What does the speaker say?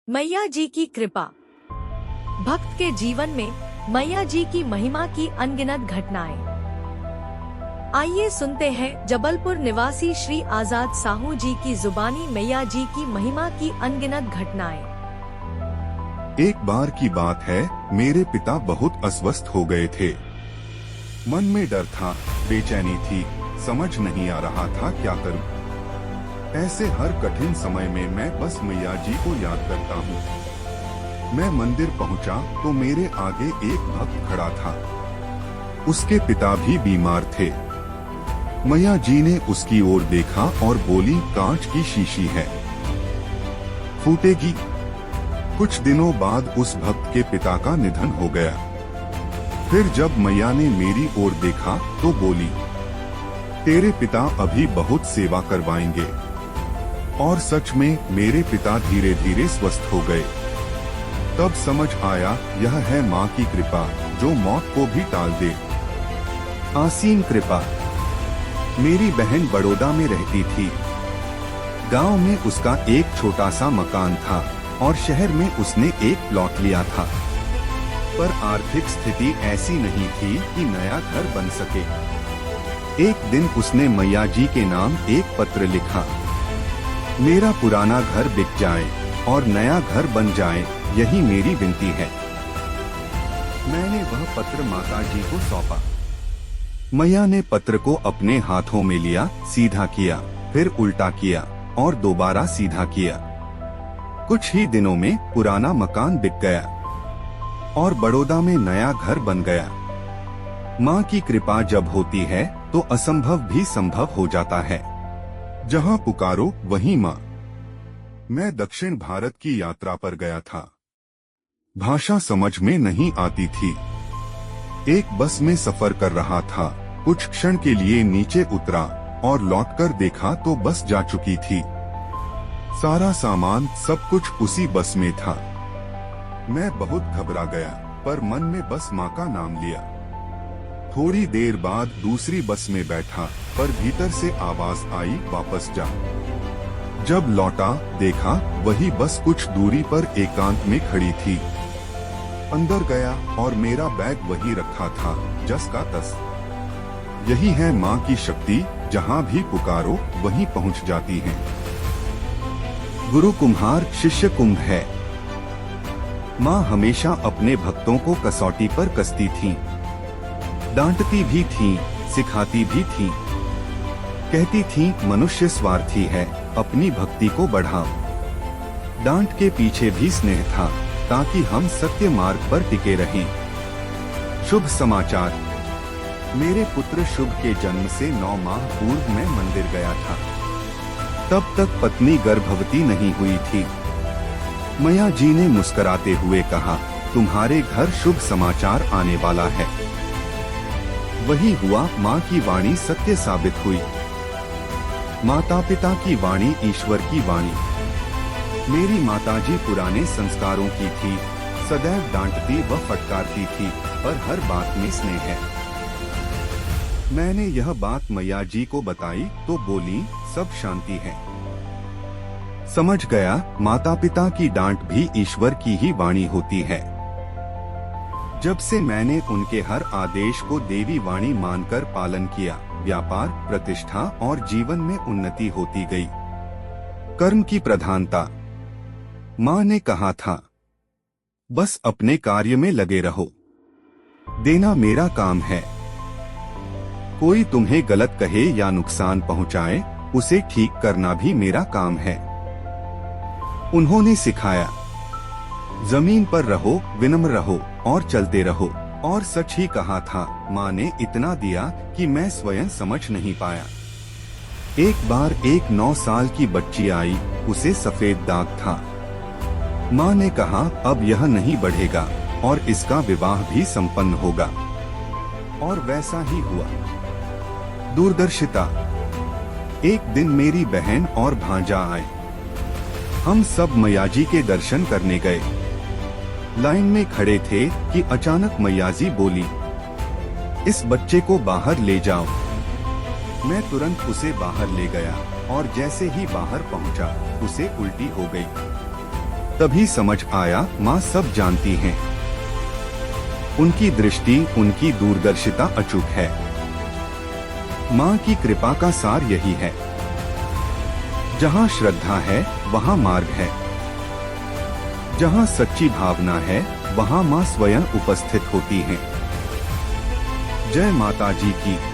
मैया जी की कृपा। भक्त के जीवन में मैया जी की महिमा की अनगिनत घटनाएं। आइए सुनते हैं जबलपुर निवासी श्री आजाद साहू जी की जुबानी मैया जी की महिमा की अनगिनत घटनाएं। एक बार की बात है, मेरे पिता बहुत अस्वस्थ हो गए थे। मन में डर था, बेचैनी थी, समझ नहीं आ रहा था क्या करूं। ऐसे हर कठिन समय में मैं बस मैया जी को याद करता हूँ। मैं मंदिर पहुँचा तो मेरे आगे एक भक्त खड़ा था। उसके पिता भी बीमार थे। मैया जी ने उसकी ओर देखा और बोली, कांच की शीशी है, फूटेगी। कुछ दिनों बाद उस भक्त के पिता का निधन हो गया। फिर जब मैया ने मेरी ओर देखा तो बोली, तेरे पिता अभी बहुत सेवा करवाएंगे। और सच में मेरे पिता धीरे धीरे स्वस्थ हो गए। तब समझ आया, यह है माँ की कृपा जो मौत को भी टाल दे। असीम कृपा। मेरी बहन बड़ौदा में रहती थी। गांव में उसका एक छोटा सा मकान था और शहर में उसने एक प्लॉट लिया था। पर आर्थिक स्थिति ऐसी नहीं थी कि नया घर बन सके। एक दिन उसने मैया जी के नाम एक पत्र लिखा, मेरा पुराना घर बिक जाए और नया घर बन जाए, यही मेरी विनती है। मैंने वह पत्र माता जी को सौंपा। मैया ने पत्र को अपने हाथों में लिया, सीधा किया, फिर उल्टा किया और दोबारा सीधा किया। कुछ ही दिनों में पुराना मकान बिक गया और बड़ौदा में नया घर बन गया। माँ की कृपा जब होती है तो असंभव भी संभव हो जाता है। जहाँ पुकारो वहीं माँ। मैं दक्षिण भारत की यात्रा पर गया था। भाषा समझ में नहीं आती थी। एक बस में सफर कर रहा था। कुछ क्षण के लिए नीचे उतरा और लौटकर देखा तो बस जा चुकी थी। सारा सामान सब कुछ उसी बस में था। मैं बहुत घबरा गया, पर मन में बस माँ का नाम लिया। थोड़ी देर बाद दूसरी बस में बैठा, पर भीतर से आवाज आई, वापस जा। जब लौटा देखा वही बस कुछ दूरी पर एकांत में खड़ी थी। अंदर गया और मेरा बैग वही रखा था, जस का तस। यही है माँ की शक्ति, जहाँ भी पुकारो वहीं पहुँच जाती है। गुरु कुम्हार शिष्य कुंभ है। माँ हमेशा अपने भक्तों को कसौटी पर कसती थीं। डांटती भी थीं, सिखाती भी थीं। कहती थीं, मनुष्य स्वार्थी है, अपनी भक्ति को बढ़ाओ। डांट के पीछे भी स्नेह था, ताकि हम सत्य मार्ग पर टिके रहें। शुभ समाचार। मेरे पुत्र शुभ के जन्म से 9 माह पूर्व मैं मंदिर गया था। तब तक पत्नी गर्भवती नहीं हुई थी। मैया जी ने मुस्कुराते हुए कहा, तुम्हारे घर शुभ समाचार आने वाला है। वही हुआ। माँ की वाणी सत्य साबित हुई। माता पिता की वाणी ईश्वर की वाणी। मेरी माताजी पुराने संस्कारों की थी, सदैव डांटती व फटकारती थी, पर हर बात में स्नेह है। मैंने यह बात मैया जी को बताई तो बोली, सब शांति है। समझ गया, माता पिता की डांट भी ईश्वर की ही वाणी होती है। जब से मैंने उनके हर आदेश को देवी वाणी मानकर पालन किया, व्यापार, प्रतिष्ठा और जीवन में उन्नति होती गई। कर्म की प्रधानता। माँ ने कहा था, बस अपने कार्य में लगे रहो, देना मेरा काम है। कोई तुम्हें गलत कहे या नुकसान पहुँचाए, उसे ठीक करना भी मेरा काम है। उन्होंने सिखाया, जमीन पर रहो, विनम्र रहो और चलते रहो। और सच ही कहा था। माँ ने इतना दिया कि मैं स्वयं समझ नहीं पाया। एक बार एक 9 साल की बच्ची आई, उसे सफेद दाग था। माँ ने कहा, अब यह नहीं बढ़ेगा और इसका विवाह भी संपन्न होगा। और वैसा ही हुआ। दूरदर्शिता। एक दिन मेरी बहन और भांजा आए। हम सब मैया जी के दर्शन करने गए। लाइन में खड़े थे कि अचानक मैया जी बोली, इस बच्चे को बाहर ले जाओ। मैं तुरंत उसे बाहर ले गया और जैसे ही बाहर पहुंचा, उसे उल्टी हो गई। तभी समझ आया माँ सब जानती हैं। उनकी दृष्टि, उनकी दूरदर्शिता अचूक है। माँ की कृपा का सार यही है। जहाँ श्रद्धा है वहाँ मार्ग है। जहाँ सच्ची भावना है वहाँ माँ स्वयं उपस्थित होती हैं। जय माता जी की।